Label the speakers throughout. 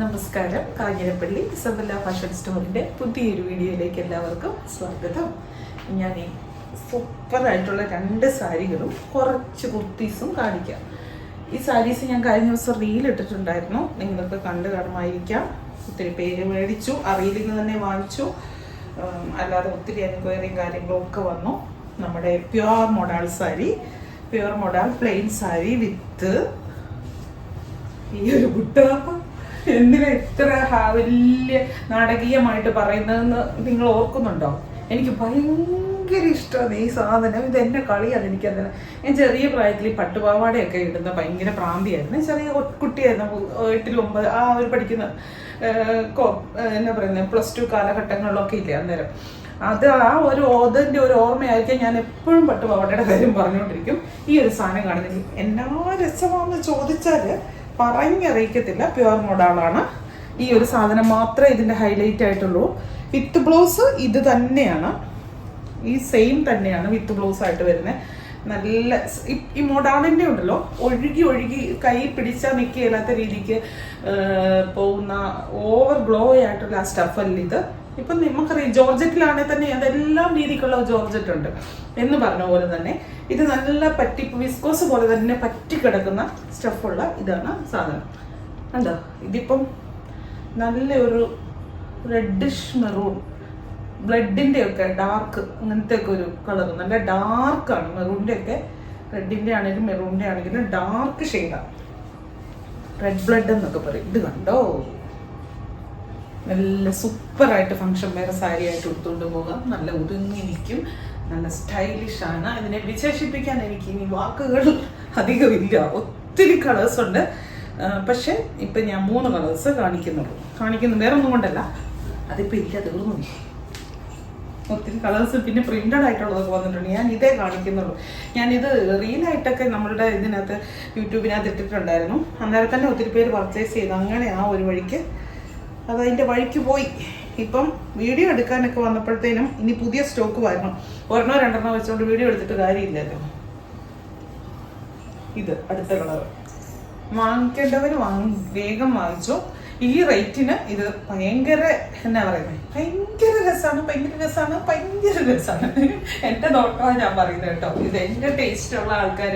Speaker 1: നമസ്കാരം. Kanjirappally Isabella fashion സ്റ്റോറിൻ്റെ പുതിയൊരു വീഡിയോയിലേക്ക് എല്ലാവർക്കും സ്വാഗതം. ഞാൻ ഈ സൂപ്പറായിട്ടുള്ള 2 സാരികളും കുറച്ച് കുർത്തീസും കാണിക്കാം. ഈ സാരീസ് ഞാൻ കഴിഞ്ഞ ദിവസം റീലിട്ടിട്ടുണ്ടായിരുന്നു, നിങ്ങൾക്ക് കണ്ടു കാണുമായിരിക്കാം. ഒത്തിരി പേര് മേടിച്ചു, ആ റീലിൽ നിന്ന് തന്നെ വാങ്ങിച്ചു. അല്ലാതെ ഒത്തിരി എൻക്വയറിയും കാര്യങ്ങളും ഒക്കെ വന്നു. നമ്മുടെ pure modal sari, pure modal plain sari with ഈ ഒരു ബുട്ട. എന്തിനാ ഇത്ര വലിയ നാടകീയമായിട്ട് പറയുന്നതെന്ന് നിങ്ങൾ ഓർക്കുന്നുണ്ടോ? എനിക്ക് ഭയങ്കര ഇഷ്ടമാണ് ഈ സാധനം. ഇത് എന്നെ കളിയാണ്. എനിക്കതിന് ഞാൻ ചെറിയ പ്രായത്തിൽ ഈ പട്ടുപാവാടയൊക്കെ ഇടുന്ന ഭയങ്കര പ്രാന്തിയായിരുന്നു. ചെറിയ കുട്ടിയായിരുന്നു, 8, 9 ആ ഒരു പഠിക്കുന്ന എന്നാ പറയുന്നത് +2 കാലഘട്ടങ്ങളിലൊക്കെ ഇല്ലേ അന്നേരം. അത് ആ ഒരു അതിൻ്റെ ഒരു ഓർമ്മയായിരിക്കും. ഞാൻ എപ്പോഴും പട്ടുപാവാടയുടെ കാര്യം പറഞ്ഞുകൊണ്ടിരിക്കും. ഈ ഒരു സാധനം കാണുന്നില്ല, എന്നാ രസമാണെന്ന് ചോദിച്ചാൽ പറഞ്ഞറിയിക്കത്തില്ല. പ്യുവർ മോഡലാണ്. ഈ ഒരു സാധനം മാത്രമേ ഇതിൻ്റെ ഹൈലൈറ്റ് ആയിട്ടുള്ളൂ. വിത്ത് ബ്ലൗസ് ഇത് തന്നെയാണ്, ഈ സെയിം തന്നെയാണ് വിത്ത് ബ്ലൗസ് ആയിട്ട് വരുന്നത്. നല്ല ഈ മോഡാളിൻ്റെ ഉണ്ടല്ലോ, ഒഴുകി കൈ പിടിച്ചാൽ നിൽക്കില്ലാത്ത രീതിക്ക് പോകുന്ന ഓവർ ഗ്ലോ ആയിട്ടുള്ള ആ സ്റ്റഫല്ല ഇത്. ഇപ്പം നമുക്കറിയാം ജോർജറ്റിലാണെങ്കിൽ തന്നെ അതെല്ലാം രീതിക്കുള്ള ജോർജറ്റ് ഉണ്ട് എന്ന് പറഞ്ഞ പോലെ തന്നെ ഇത് നല്ല വിസ്കോസ് പോലെ തന്നെ പറ്റി കിടക്കുന്ന സ്റ്റഫുള്ള ഇതാണ് സാധനം. എന്താ ഇതിപ്പം നല്ല ഒരു റെഡിഷ് മെറൂൺ, ബ്ലഡിൻ്റെ ഒക്കെ ഡാർക്ക്, അങ്ങനത്തെ ഒക്കെ ഒരു കളർ. നല്ല ഡാർക്കാണ് മെറൂണിൻ്റെ ഒക്കെ. റെഡിൻ്റെ ആണെങ്കിലും മെറൂണിൻ്റെ ആണെങ്കിലും ഡാർക്ക് ഷെയ്ഡാണ്. റെഡ് ബ്ലഡ് എന്നൊക്കെ പറയും. ഇത് കണ്ടോ, നല്ല സൂപ്പറായിട്ട് ഫങ്ഷൻ വേറെ സാരി ആയിട്ട് എടുത്തുകൊണ്ട് പോകാം. നല്ല ഒതുങ്ങി നിൽക്കും, നല്ല സ്റ്റൈലിഷാണ്. ഇതിനെ വിശേഷിപ്പിക്കാൻ എനിക്ക് ഇനി വാക്കുകൾ അധികമില്ല. ഒത്തിരി കളേഴ്സ് ഉണ്ട്, പക്ഷെ ഇപ്പം ഞാൻ 3 കളേഴ്സ് കാണിക്കുന്നു. വേറെ ഒന്നും കൊണ്ടല്ല, അതിപ്പോൾ ഇല്ല, തീർന്നു. ഒത്തിരി കളേഴ്സ് പിന്നെ പ്രിന്റഡ് ആയിട്ടുള്ളതൊക്കെ വന്നിട്ടുണ്ട്. ഞാൻ ഇതേ കാണിക്കുന്നുള്ളൂ. ഞാനിത് റീലായിട്ടൊക്കെ നമ്മളുടെ ഇതിനകത്ത് യൂട്യൂബിനകത്ത് ഇട്ടിട്ടുണ്ടായിരുന്നു. അന്നേരം തന്നെ ഒത്തിരി പേര് പർച്ചേസ് ചെയ്തു. അങ്ങനെ ആ ഒരു വഴിക്ക് അതതിൻ്റെ വഴിക്ക് പോയി. ഇപ്പം വീഡിയോ എടുക്കാനൊക്കെ വന്നപ്പോഴത്തേനും ഇനി പുതിയ സ്റ്റോക്ക് വരണം. 1 2 വെച്ചുകൊണ്ട് വീഡിയോ എടുത്തിട്ട് കാര്യമില്ലല്ലോ. ഇത് അടുത്ത കളർ വാങ്ങിക്കേണ്ടവർ വേഗം വാങ്ങിച്ചോ. ഈ റേറ്റിന് ഇത് ഭയങ്കര എന്നാ പറയുന്നത്, ഭയങ്കര രസമാണ്. എൻ്റെ നോട്ടമാണ് ഞാൻ പറയുന്നത് കേട്ടോ. ഇത് എൻ്റെ ടേസ്റ്റുള്ള ആൾക്കാർ,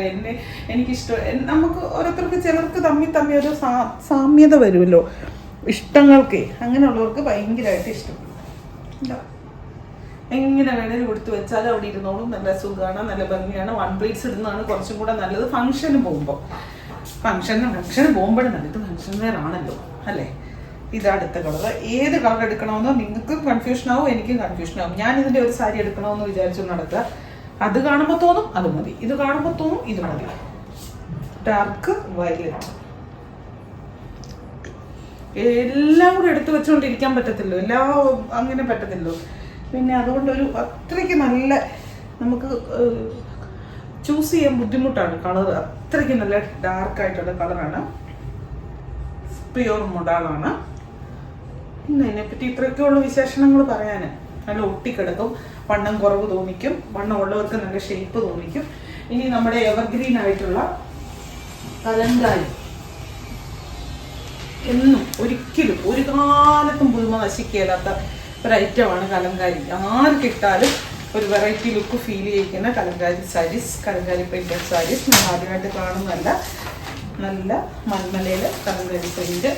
Speaker 1: എനിക്കിഷ്ടം. നമുക്ക് ഓരോരുത്തർക്ക് ചിലർക്ക് തമ്മി ഒരു സാമ്യത വരുമല്ലോ ഇഷ്ടങ്ങൾക്ക്. അങ്ങനെയുള്ളവർക്ക് ഭയങ്കരമായിട്ട് ഇഷ്ടപ്പെടും. എങ്ങനെ വേണേലും കൊടുത്തു വെച്ചാൽ അവിടെ ഇരുന്നോളും. നല്ല സുഖമാണ്, നല്ല ഭംഗിയാണ്. 1 പ്ലേറ്റ്സ് ഇടുന്നതാണ് കുറച്ചും കൂടെ നല്ലത് ഫംഗ്ഷന് പോകുമ്പോൾ. ഫംഗ്ഷന് പോകുമ്പോഴും നല്ലത് ഫംഗ്ഷൻ വെയർ ആണല്ലോ, അല്ലേ? ഇത് അടുത്ത കളർ. ഏത് കളർ എടുക്കണമെന്നോ നിങ്ങൾക്കും കൺഫ്യൂഷൻ ആവും, എനിക്കും കൺഫ്യൂഷൻ ആവും. ഞാൻ ഇതിൻ്റെ ഒരു സാരി എടുക്കണമെന്ന് വിചാരിച്ചു നടക്കുക. അത് കാണുമ്പോൾ തോന്നും അത് മതി, ഇത് കാണുമ്പോൾ തോന്നും ഇത് മതി. ഡാർക്ക് വയലറ്റ് എല്ലാം കൂടെ എടുത്തു വെച്ചുകൊണ്ടിരിക്കാൻ പറ്റത്തില്ലോ, എല്ലാം അങ്ങനെ പറ്റത്തില്ലോ. പിന്നെ അതുകൊണ്ടൊരു അത്രയ്ക്ക് നല്ല നമുക്ക് ചൂസ് ചെയ്യാൻ ബുദ്ധിമുട്ടാണ് കളർ. അത്രയ്ക്ക് നല്ല ഡാർക്കായിട്ടുള്ള കളറാണ്. പ്യുവർ മോഡലാണ്. പിന്നെ അതിനെപ്പറ്റി ഇത്രയൊക്കെയുള്ള വിശേഷണങ്ങൾ പറയാൻ. നല്ല ഒട്ടിക്കിടക്കും, വണ്ണം കുറവ് തോന്നിക്കും, വണ്ണം ഉള്ളവർക്ക് നല്ല ഷേപ്പ് തോന്നിക്കും. ഇനി നമ്മുടെ എവർഗ്രീൻ ആയിട്ടുള്ള കലങ്കാരി, എന്നും ഒരിക്കലും ഒരു കാലത്തും പുതുമ നശിക്കാത്ത ഒരു ഐറ്റമാണ് കലങ്കാരി. ആർക്കിട്ടാലും ഒരു വെറൈറ്റി ലുക്ക് ഫീൽ ചെയ്യിക്കുന്ന കലങ്കാരി സാരീസ്, കലങ്കാരി പ്രിന്റഡ് സാരീസ്. ഞാൻ ആദ്യമായിട്ട് കാണുന്നതല്ല. നല്ല മൽമലയിൽ കലങ്കാരി പ്രിന്റ്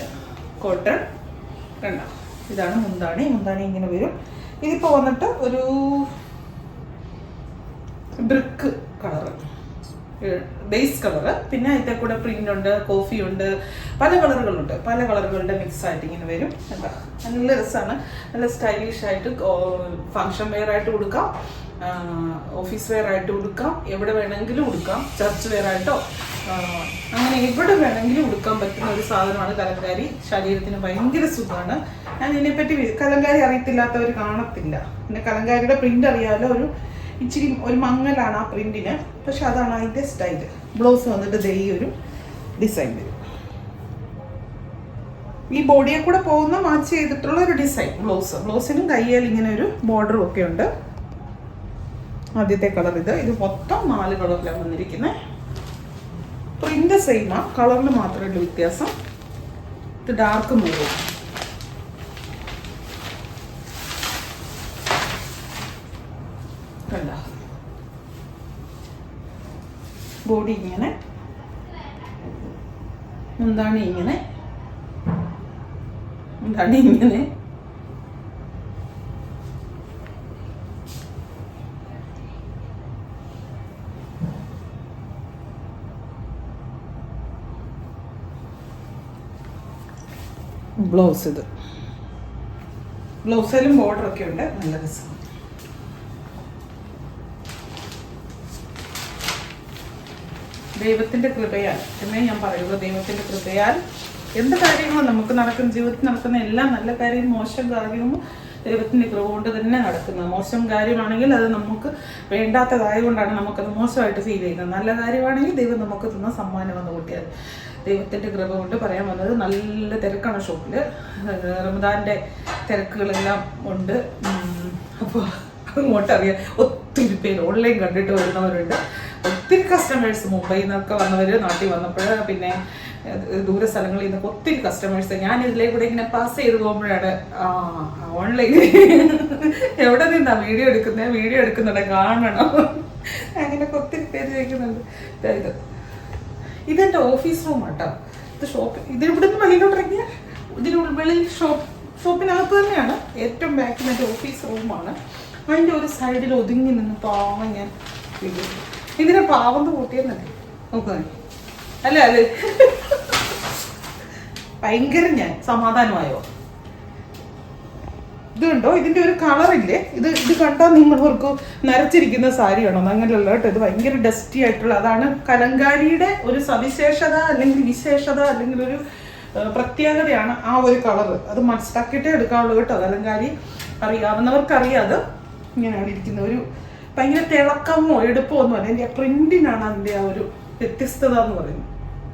Speaker 1: കോട്ടൺ. കണ്ട, ഇതാണ് മുന്താണി. ഇങ്ങനെ വരും. ഇതിപ്പോൾ വന്നിട്ട് ഒരു ബ്രിക്ക് കളറ്, ബേസ് കളറ്. പിന്നെ ഇതിൻ്റെ കൂടെ പ്രിന്റ് ഉണ്ട്, കോഫി ഉണ്ട്, പല കളറുകളുണ്ട്. പല കളറുകളുടെ മിക്സ് ആയിട്ട് ഇങ്ങനെ വരും. എന്താ നല്ല രസമാണ്, നല്ല സ്റ്റൈലിഷ് ആയിട്ട് ഫങ്ഷൻ വെയർ ആയിട്ട് കൊടുക്കാം, ഓഫീസ് വെയർ ആയിട്ട് കൊടുക്കാം, എവിടെ വേണമെങ്കിലും കൊടുക്കാം, ചർച്ച് വെയർ ആയിട്ടോ അങ്ങനെ എവിടെ വേണമെങ്കിലും കൊടുക്കാൻ പറ്റുന്ന ഒരു സാധനമാണ് കലങ്കാരി. ശരീരത്തിന് ഭയങ്കര സുഖമാണ്. ഞാൻ ഇതിനെപ്പറ്റി കലങ്കാരി അറിയത്തില്ലാത്തവർ കാണത്തില്ല. പിന്നെ കലങ്കാരിയുടെ പ്രിന്റ് അറിയാമല്ലോ, ഇച്ചിരി ഒരു മങ്ങലാണ് ആ പ്രിന്റിന്, പക്ഷെ അതാണ് അതിൻ്റെ സ്റ്റൈല്. ബ്ലൗസ് വന്നിട്ട് ദേ ഒരു ഡിസൈൻ വരും. ഈ ബോഡിയെ കൂടെ പോകുന്ന മാച്ച് ചെയ്തിട്ടുള്ള ഒരു ഡിസൈൻ ബ്ലൗസിനും കയ്യിൽ ഇങ്ങനെ ഒരു ബോർഡറും ഒക്കെ ഉണ്ട്. ആദ്യത്തെ കളർ ഇത് മൊത്തം 4 കളറിലാണ് വന്നിരിക്കുന്നത്. പ്രിന്റ് സെയിമാ, കളറിൽ മാത്രമേ വ്യത്യാസം. ഇത് ഡാർക്ക് മെറൂൺ. കണ്ട ബോഡി ഇങ്ങനെ, എന്താണ് ഇങ്ങനെ, എന്താണ് ഇങ്ങനെ. ബ്ലൗസ്, ഇത് ബ്ലൗസിലും ബോർഡറൊക്കെ ഉണ്ട്, നല്ല രസം. ദൈവത്തിൻ്റെ കൃപയാൽ എന്നേ ഞാൻ പറയുള്ളൂ. ദൈവത്തിൻ്റെ കൃപയാൽ എന്ത് കാര്യങ്ങളും നമുക്ക് നടക്കുന്ന, ജീവിതത്തിൽ നടക്കുന്ന എല്ലാ നല്ല കാര്യവും മോശം കാര്യവും ദൈവത്തിൻ്റെ കൃപ കൊണ്ട് തന്നെ നടക്കുന്നത്. മോശം കാര്യമാണെങ്കിൽ അത് നമുക്ക് വേണ്ടാത്തതായതുകൊണ്ടാണ് നമുക്കത് മോശമായിട്ട് ഫീൽ ചെയ്യുന്നത്. നല്ല കാര്യമാണെങ്കിൽ ദൈവം നമുക്ക് തന്ന സമ്മാനം വന്ന് കൂട്ടിയത്. ദൈവത്തിൻ്റെ കൃപ കൊണ്ട് പറയാൻ വന്നത്, നല്ല തിരക്കാണ് ഷോപ്പിൽ. റമദാൻ്റെ തിരക്കുകളെല്ലാം ഉണ്ട്. അപ്പോൾ അങ്ങോട്ടറിയാം, ഒത്തിരി പേര് ഓൺലൈൻ കണ്ടിട്ട് വരുന്നവരുണ്ട്. ഒത്തിരി കസ്റ്റമേഴ്സ് മുംബൈയിൽ നിന്നൊക്കെ വന്നവർ നാട്ടിൽ വന്നപ്പോൾ, പിന്നെ ദൂര സ്ഥലങ്ങളിൽ നിന്നൊക്കെ ഒത്തിരി കസ്റ്റമേഴ്സ്. ഞാൻ ഇതിലേക്കൂടെ ഇങ്ങനെ പാസ് ചെയ്ത് പോകുമ്പോഴാണ് ഓൺലൈൻ എവിടെ നിന്നാ വീഡിയോ എടുക്കുന്നുണ്ട് കാണണം, അങ്ങനെയൊക്കെ ഒത്തിരി പേര് ചോദിക്കുന്നുണ്ട്. ഇതെൻ്റെ ഓഫീസ് റൂം കേട്ടോ. ഇത് ഷോപ്പ്, ഇതിനിവിടുന്ന് വെളിയിലോട്ടിറങ്ങിയ വെളിയിൽ ഷോപ്പിനകത്ത് തന്നെയാണ്. ഏറ്റവും ബാക്കിൽ എൻ്റെ ഓഫീസ് റൂമാണ്. അതിൻ്റെ ഒരു സൈഡിൽ ഒതുങ്ങി നിന്ന് പാവം ഞാൻ ഇതിനെ പാവന്ന് കൂട്ടിയെന്നല്ലേ നോക്കുക അല്ലേ? അത് ഭയങ്കര ഞാൻ സമാധാനമായോ? ഇത് കണ്ടോ, ഇതിൻ്റെ ഒരു കളറില്ലേ, ഇത് കണ്ടാൽ നിങ്ങളവർക്ക് നരച്ചിരിക്കുന്ന സാരിയാണോ? അങ്ങനെയല്ല കേട്ടോ. ഇത് ഭയങ്കര ഡസ്റ്റി ആയിട്ടുള്ള, അതാണ് കലങ്കാരിയുടെ ഒരു സവിശേഷത അല്ലെങ്കിൽ വിശേഷത അല്ലെങ്കിൽ ഒരു പ്രത്യേകതയാണ് ആ ഒരു കളറ്. അത് മനസ്സിലാക്കിയിട്ടേ എടുക്കാവുള്ളൂ കേട്ടോ. കലങ്കാരി അറിയാവുന്നവർക്കറിയാം. അത് ഇങ്ങനെയാണ് ഇരിക്കുന്ന, ഒരു ഭയങ്കര തിളക്കമോ എടുപ്പോ ഒന്നും അല്ല. എൻ്റെ പ്രിന്റിനാണ് അതിൻ്റെ ആ ഒരു വ്യത്യസ്തത എന്ന് പറയുന്നത്.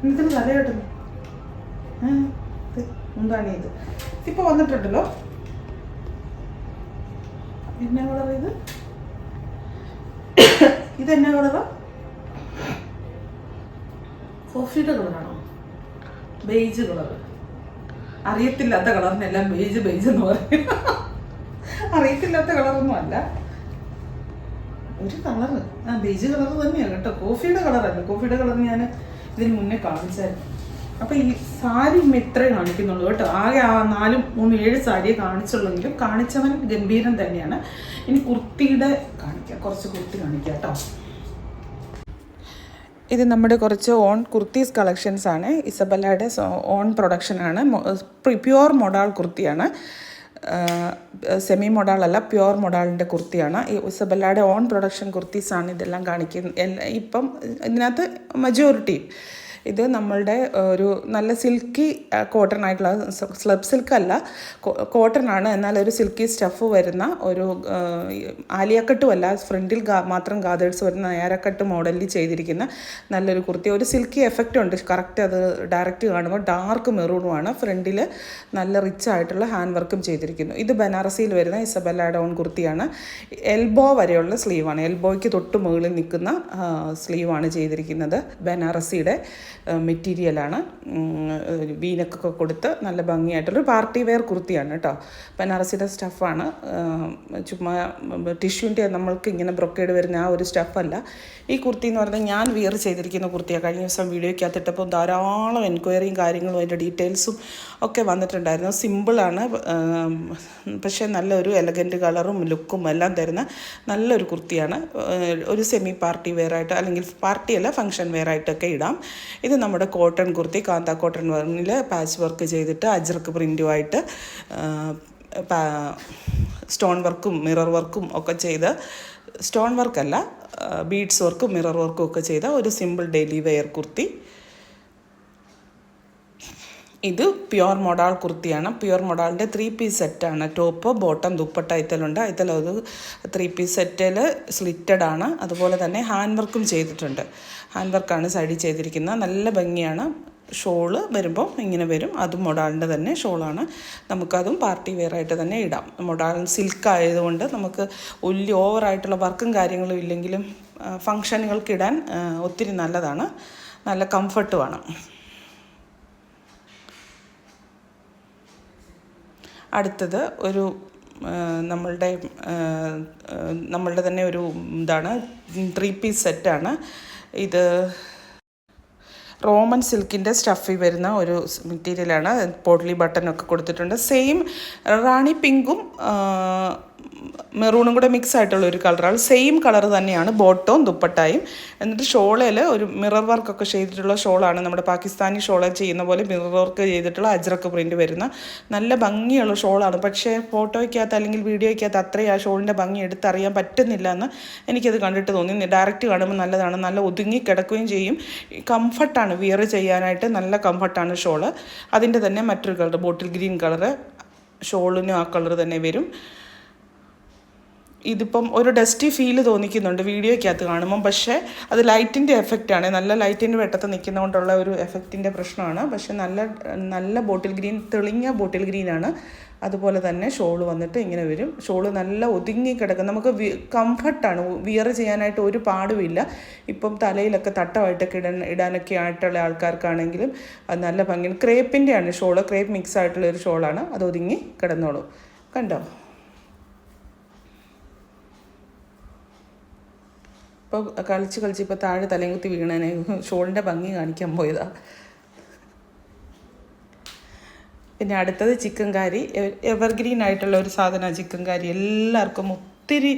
Speaker 1: ഇതിന് നല്ല കേട്ടുന്നു. എന്താണ് ഇത്? ഇപ്പൊ വന്നിട്ടുണ്ടല്ലോ. എന്നാ കളർ ഇത്? ഇതെന്നാ കളറാ? കോഫിയുടെ കളറാണോ? Beige colour. അറിയത്തില്ലാത്ത കളറിനെല്ലാം ബേജ് എന്ന് പറയും. അറിയത്തില്ലാത്ത കളറൊന്നും അല്ല, ഒരു കളറ്. ബേജ് കളർ തന്നെയാണ് കേട്ടോ, കോഫിയുടെ കളറല്ല. കോഫിയുടെ കളർ ഞാൻ ഇതിന് മുന്നേ കാണിച്ചായിരുന്നു. അപ്പം ഈ സാരി ഇത്രേ കാണിക്കുന്നുള്ളൂ കേട്ടോ. ആകെ 4, 3, 7 സാരിയെ കാണിച്ചുള്ളെങ്കിലും കാണിച്ചവൻ ഗംഭീരം തന്നെയാണ്. ഇനി കുർത്തിയുടെ കാണിക്കാം, കുറച്ച് കുർത്തി കാണിക്കാം കേട്ടോ. ഇത് നമ്മുടെ കുറച്ച് ഓൺ കുർത്തീസ് കളക്ഷൻസ് ആണ്. ഇസബല്ലയുടെ ഓൺ പ്രൊഡക്ഷനാണ്. പ്യുവർ മൊഡാൾ കുർത്തിയാണ്, സെമി മൊഡാളല്ല, പ്യുവർ മൊഡാളിൻ്റെ കുർത്തിയാണ്. ഈ ഇസബല്ലയുടെ ഓൺ പ്രൊഡക്ഷൻ കുർത്തീസാണ് ഇതെല്ലാം കാണിക്കുന്നത്. ഇപ്പം ഇതിനകത്ത് മജോറിറ്റി ഇത് നമ്മളുടെ ഒരു നല്ല സിൽക്കി കോട്ടൺ ആയിട്ടുള്ള, സ്ലബ് സിൽക്കല്ല, കോട്ടൺ ആണ്. എന്നാൽ ഒരു സിൽക്കി സ്റ്റഫ് വരുന്ന ഒരു ആലിയക്കട്ടും അല്ല, ഫ്രണ്ടിൽ മാത്രം ഗാദേഴ്സ് വരുന്ന നയാരക്കട്ട് മോഡലിൽ ചെയ്തിരിക്കുന്ന നല്ലൊരു കുർത്തി. ഒരു സിൽക്കി എഫക്റ്റ് ഉണ്ട് കറക്റ്റ്. അത് ഡയറക്റ്റ് കാണുമ്പോൾ ഡാർക്ക് മെറൂണുമാണ്. ഫ്രണ്ടിൽ നല്ല റിച്ച് ആയിട്ടുള്ള ഹാൻഡ് വർക്കും ചെയ്തിരിക്കുന്നു. ഇത് ബനാറസിയിൽ വരുന്ന ഇസബല്ലയുടെ ഓൺ കുർത്തിയാണ്. എൽബോ വരെയുള്ള സ്ലീവാണ്, എൽബോയ്ക്ക് തൊട്ട് മുകളിൽ നിൽക്കുന്ന സ്ലീവാണ് ചെയ്തിരിക്കുന്നത്. ബനാറസിയുടെ മെറ്റീരിയലാണ്. വീനക്കൊക്കെ കൊടുത്ത് നല്ല ഭംഗിയായിട്ടൊരു പാർട്ടി വെയർ കുർത്തിയാണ് കേട്ടോ. ബനാറസിയുടെ സ്റ്റഫാണ്, ചുമ്മാ ടിഷ്യൂൻ്റെ നമ്മൾക്ക് ഇങ്ങനെ ബ്രൊക്കേഡ് വരുന്ന ആ ഒരു സ്റ്റഫല്ല. ഈ കുർത്തി എന്ന് പറഞ്ഞാൽ ഞാൻ വിയർ ചെയ്തിരിക്കുന്ന കുർത്തിയാണ്. കഴിഞ്ഞ ദിവസം വീഡിയോയ്ക്കകത്തിട്ടപ്പോൾ ധാരാളം എൻക്വയറിയും കാര്യങ്ങളും അതിൻ്റെ ഡീറ്റെയിൽസും ഒക്കെ വന്നിട്ടുണ്ടായിരുന്നു. സിമ്പിളാണ്, പക്ഷേ നല്ലൊരു എലഗൻറ്റ് കളറും ലുക്കും എല്ലാം തരുന്ന നല്ലൊരു കുർത്തിയാണ്. ഒരു സെമി പാർട്ടി വെയറായിട്ട്, അല്ലെങ്കിൽ പാർട്ടിയല്ല ഫങ്ഷൻ വെയറായിട്ടൊക്കെ ഇടാം. ഇത് നമ്മുടെ കോട്ടൺ കുർത്തി, കാന്ത കോട്ടൺ വർണിൽ പാച്ച് വർക്ക് ചെയ്തിട്ട് അജ്രക്ക് പ്രിൻറ്റുമായിട്ട് സ്റ്റോൺ വർക്കും മിറർ വർക്കും ഒക്കെ ചെയ്ത്, സ്റ്റോൺ വർക്കല്ല ബീഡ്സ് വർക്കും മിറർ വർക്കും ഒക്കെ ചെയ്ത ഒരു സിമ്പിൾ ഡെയിലി വെയർ കുർത്തി. ഇത് പ്യുവർ മൊഡാൾ കുർത്തിയാണ്. പ്യുവർ മൊഡാളിൻ്റെ 3 പീസ് സെറ്റാണ്. ടോപ്പ്, ബോട്ടം, ദുപ്പട്ട അയത്തലുണ്ട്. അയത്തലത് 3 പീസ് സെറ്റിൽ സ്ലിറ്റഡ് ആണ്. അതുപോലെ തന്നെ ഹാൻഡ് വർക്കും ചെയ്തിട്ടുണ്ട്. ഹാൻഡ് വർക്കാണ് സൈഡിൽ ചെയ്തിരിക്കുന്നത്. നല്ല ഭംഗിയാണ്. ഷോള് വരുമ്പോൾ ഇങ്ങനെ വരും. അതും മൊഡാളിൻ്റെ തന്നെ ഷോളാണ്. നമുക്കതും പാർട്ടി വെയറായിട്ട് തന്നെ ഇടാം. മൊഡാൾ സിൽക്ക് ആയതുകൊണ്ട് നമുക്ക് വലിയ ഓവറായിട്ടുള്ള വർക്കും കാര്യങ്ങളും ഇല്ലെങ്കിലും ഫങ്ഷനുകൾക്കിടാൻ ഒത്തിരി നല്ലതാണ്, നല്ല കംഫർട്ടുമാണ്. അടുത്തത് ഒരു നമ്മളുടെ തന്നെ ഒരു ഇതാണ് 3 പീസ് സെറ്റാണ് ഇത്. റോമൻ സിൽക്കിൻ്റെ സ്റ്റഫിൽ വരുന്ന ഒരു മെറ്റീരിയലാണ്. പോട്ട്ലി ബട്ടനൊക്കെ കൊടുത്തിട്ടുണ്ട്. സെയിം റാണി പിങ്കും മെറൂണും കൂടെ മിക്സ് ആയിട്ടുള്ള ഒരു കളറാണ്. സെയിം കളർ തന്നെയാണ് ബോട്ടവും ദുപ്പട്ടായും. എന്നിട്ട് ഷോളയിൽ ഒരു മിറർ വർക്കൊക്കെ ചെയ്തിട്ടുള്ള ഷോളാണ്. നമ്മുടെ പാകിസ്ഥാനി ഷോള ചെയ്യുന്ന പോലെ മിറർ വർക്ക് ചെയ്തിട്ടുള്ള അജ്രക്ക് പ്രിൻറ്റ് വരുന്ന നല്ല ഭംഗിയുള്ള ഷോളാണ്. പക്ഷേ ഫോട്ടോയ്ക്കകത്ത് അല്ലെങ്കിൽ വീഡിയോയ്ക്കകത്ത് അത്രയും ആ ഷോളിൻ്റെ ഭംഗി എടുത്തറിയാൻ പറ്റുന്നില്ല എന്ന് എനിക്കത് കണ്ടിട്ട് തോന്നി. ഡയറക്റ്റ് കാണുമ്പോൾ നല്ലതാണ്, നല്ല ഒതുങ്ങി കിടക്കുകയും ചെയ്യും. കംഫർട്ടാണ് വിയർ ചെയ്യാനായിട്ട്, നല്ല കംഫർട്ടാണ് ഷോള്. അതിൻ്റെ തന്നെ മറ്റൊരു കളർ ബോട്ടിൽ ഗ്രീൻ കളറ്, ഷോളിനും ആ കളർ തന്നെ വരും. ഇതിപ്പം ഒരു ഡസ്റ്റി ഫീൽ തോന്നിക്കുന്നുണ്ട് വീഡിയോയ്ക്കകത്ത് കാണുമ്പം, പക്ഷേ അത് ലൈറ്റിൻ്റെ എഫക്റ്റാണ്. നല്ല ലൈറ്റിൻ്റെ വെട്ടത്ത് നിൽക്കുന്നതുകൊണ്ടുള്ള ഒരു എഫക്റ്റിൻ്റെ പ്രശ്നമാണ്. പക്ഷേ നല്ല ബോട്ടിൽ ഗ്രീൻ, തെളിഞ്ഞ ബോട്ടിൽ ഗ്രീനാണ്. അതുപോലെ തന്നെ ഷോള് വന്നിട്ട് ഇങ്ങനെ വരും. ഷോള് നല്ല ഒതുങ്ങി കിടക്കും, നമുക്ക് കംഫർട്ടാണ്, വിയർ ചെയ്യാനായിട്ട് ഒരു പാടുമില്ല. ഇപ്പം തലയിലൊക്കെ തട്ടമായിട്ടൊക്കെ ഇടാനൊക്കെ ആയിട്ടുള്ള ആൾക്കാർക്കാണെങ്കിലും അത് നല്ല ഭംഗിയാണ്. ക്രേപ്പിൻ്റെയാണ് ഷോള്, ക്രേപ്പ് മിക്സ് ആയിട്ടുള്ള ഒരു ഷോളാണ്. അത് ഒതുങ്ങി കിടന്നോളൂ. കണ്ടോ? ഇപ്പോൾ കളിച്ച് ഇപ്പോൾ താഴെ തലയും കുത്തി വീണേനെ, ഷോളിൻ്റെ ഭംഗി കാണിക്കാൻ പോയതാ. പിന്നെ അടുത്തത് ചിക്കൻ കാരി. എവർഗ്രീൻ ആയിട്ടുള്ള ഒരു സാധനമാണ് ചിക്കൻ കാരി. എല്ലാവർക്കും ഒത്തിരി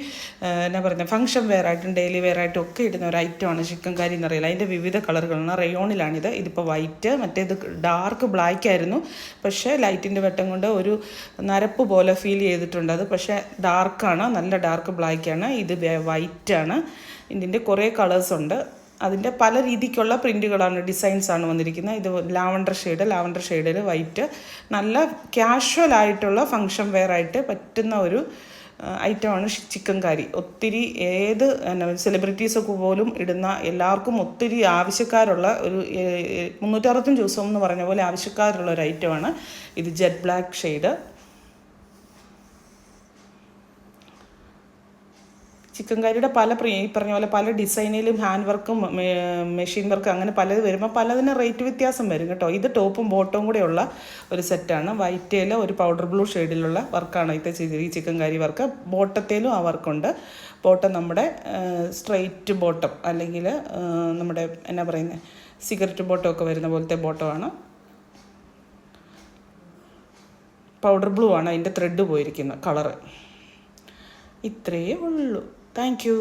Speaker 1: എന്നാ പറയുന്നത് ഫങ്ഷൻ വെയർ ആയിട്ടും ഡെയിലി വെയർ ആയിട്ടും ഒക്കെ ഇടുന്ന ഒരു ഐറ്റമാണ് ചിക്കൻ കാരി എന്ന് പറയുന്നത്. അതിൻ്റെ വിവിധ കളറുകളാണ്. റയോണിലാണിത്. ഇതിപ്പോൾ വൈറ്റ്, മറ്റേത് ഡാർക്ക് ബ്ലാക്ക് ആയിരുന്നു. പക്ഷേ ലൈറ്റിൻ്റെ വെട്ടം കൊണ്ട് ഒരു നരപ്പ് പോലെ ഫീൽ ചെയ്തിട്ടുണ്ട്. അത് പക്ഷേ ഡാർക്കാണ്, നല്ല ഡാർക്ക് ബ്ലാക്കാണ്. ഇത് വൈറ്റാണ്. ഇതിൻ്റെ കുറേ കളേഴ്സുണ്ട്. അതിൻ്റെ പല രീതിക്കുള്ള പ്രിൻറ്റുകളാണ്, ഡിസൈൻസാണ് വന്നിരിക്കുന്നത്. ഇത് ലാവണ്ടർ ഷെയ്ഡിൽ വൈറ്റ്, നല്ല കാഷ്വൽ ആയിട്ടുള്ള ഫങ്ഷൻ വെയർ ആയിട്ട് പറ്റുന്ന ഒരു ഐറ്റമാണ് ചിക്കൻ കാരി. ഒത്തിരി ഏത് സെലിബ്രിറ്റീസൊക്കെ പോലും ഇടുന്ന, എല്ലാവർക്കും ഒത്തിരി ആവശ്യക്കാരുള്ള ഒരു 365 ദിവസം എന്ന് പറഞ്ഞ പോലെ ആവശ്യക്കാരുള്ള ഒരു ഐറ്റമാണ് ഇത്. Jet black shade. ചിക്കൻ കാരിയുടെ ഈ പറഞ്ഞ പോലെ പല ഡിസൈനിലും ഹാൻഡ് വർക്കും മെഷീൻ വർക്കും അങ്ങനെ പലത് വരുമ്പോൾ പലതിന് റേറ്റ് വ്യത്യാസം വരും കേട്ടോ. ഇത് ടോപ്പും ബോട്ടവും കൂടെയുള്ള ഒരു സെറ്റാണ്. വൈറ്റേൽ ഒരു പൗഡർ ബ്ലൂ ഷെയ്ഡിലുള്ള വർക്കാണ് ഇത് ഈ ചിക്കൻ കാരി വർക്ക്. ബോട്ടത്തേലും ആ വർക്കുണ്ട്. ബോട്ടം നമ്മുടെ സ്ട്രെയിറ്റ് ബോട്ടം, അല്ലെങ്കിൽ നമ്മുടെ എന്നാ പറയുന്നത് സിഗരറ്റ് ബോട്ടം ഒക്കെ വരുന്ന പോലത്തെ ബോട്ടമാണ്. പൗഡർ ബ്ലൂ ആണ് അതിൻ്റെ ത്രെഡ് പോയിരിക്കുന്ന കളറ്. ഇത്രയേ ഉള്ളൂ. Thank you.